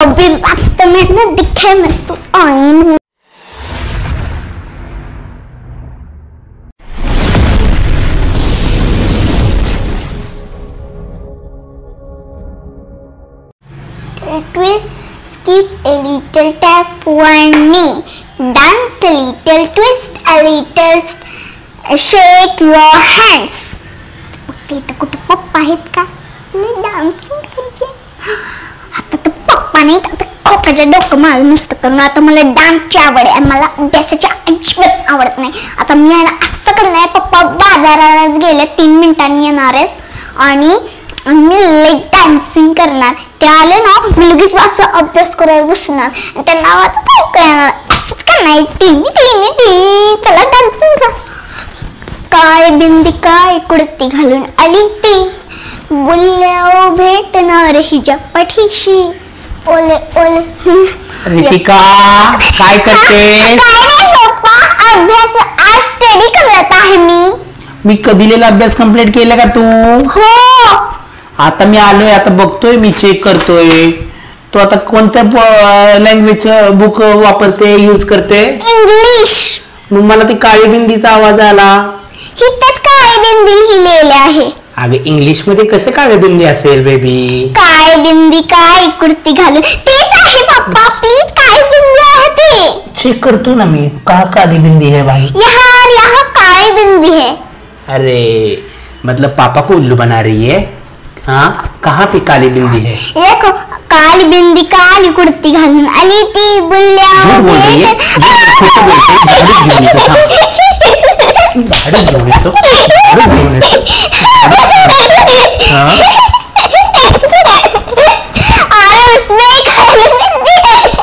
कभी रात में न दिखे मैं तो आई हूँ। It will skip a little, tap one knee, dance a little, twist a little, shake your hands. Okay, तर कुठे पप्पा आहेत का? डान्सिंग करायचे. आता तर पप्पा नाही, आता खोकाचं डोकं माझं नुसतं करून. आता मला डान्सची आवड आहे आणि मला अभ्यासाची अजिबात आवडत नाही. आता मी याला असं करणार, पप्पा बाजारालाच गेले, 3 मिनिटांनी येणार आहेत आणि मी लाईक डान्सिंग करणार. ते आले ना, मी लगेच असं अभ्यास करायला बसणार. त्या नावाचं काय करणार, असंच करणार. टी चला डान्सिंग कर. काय बिंदी काय कुडती घालून आली ती, बोलल्या भेटणार हिच्या पाठीशी. ओले ओले. रितिका काय करते? पप्पा अभ्यास आज स्टडी करत आहे मी कधी लिहिला अभ्यास कंप्लीट केला का तू? हो. आता मी आलोय, आता बघतोय, मी चेक करतोय. तू आता कोणत्या लँग्वेजचं बुक वापरते, यूज करते? इंग्लिश. मग मला ती काळी बिंदीचा आवाज आला. हिच्यात काळी बिंदी लिहिलेली आहे. अगं इंग्लिश मध्ये कसे काळी बिंदी असेल बेबी? काळी बिंदी काय कुर्ती घालून, तेच आहे पप्पा. प्लीज काळी बिंदी आहे ते. चेक करतो ना मी, कहाँ काली बिंदी है भाई? यहाँ काली बिंदी है. अरे मतलब पापा को उल्लू बना रही है? हाँ, कहाँ पे काली बिंदी है? देखो, काली बिंदी काली कुर्ती घालून आली ती, बोलल्या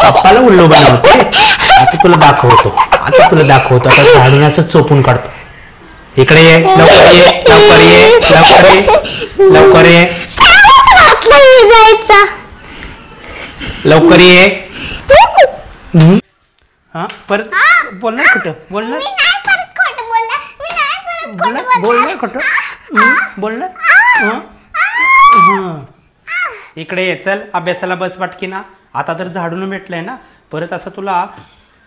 पप्पाला उल्लू बनवते. आता तुला दाखवतो, आता झाडून असं चोपून काढतो. इकडे ये, लवकर ये, लवकर ये, लवकर ये, लवकर ये, जायचा, लवकर ये. हाँ परत बोलणार कुठं? बोलणार बोलणार. इकडे ये, चल अभ्यासाला बस वाटकीना. आता तर झाडून भेटलंय ना, परत असं तुला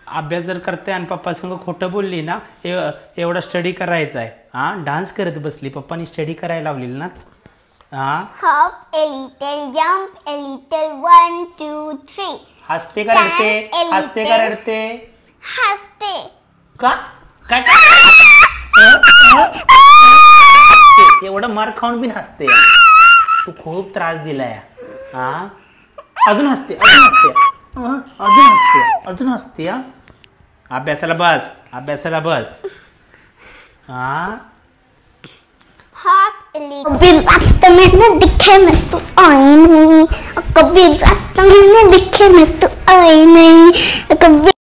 अभ्यास जर करते आणि पप्पा संग खोटं बोलली ना, एवढा स्टडी करायचा आहे. हा, डान्स करत बसली, पप्पानी स्टडी करायला लावलेली ना. Hop a little, jump a little, 1 2 3. हसते का रडते? हसते का रडते? हसते. का काय एवढं मार खाऊन बिन हसते? तू खूप त्रास दिलाय. हा, अजून हसते, अजून हसते, अजून हसते, अजून हसते. अभ्यासाला बस, अभ्यासाला बस. हाँ, कभी रात में न दिखे मैं तो आई नहीं, कभी रात में न दिखे मैं तो आई नहीं, कभी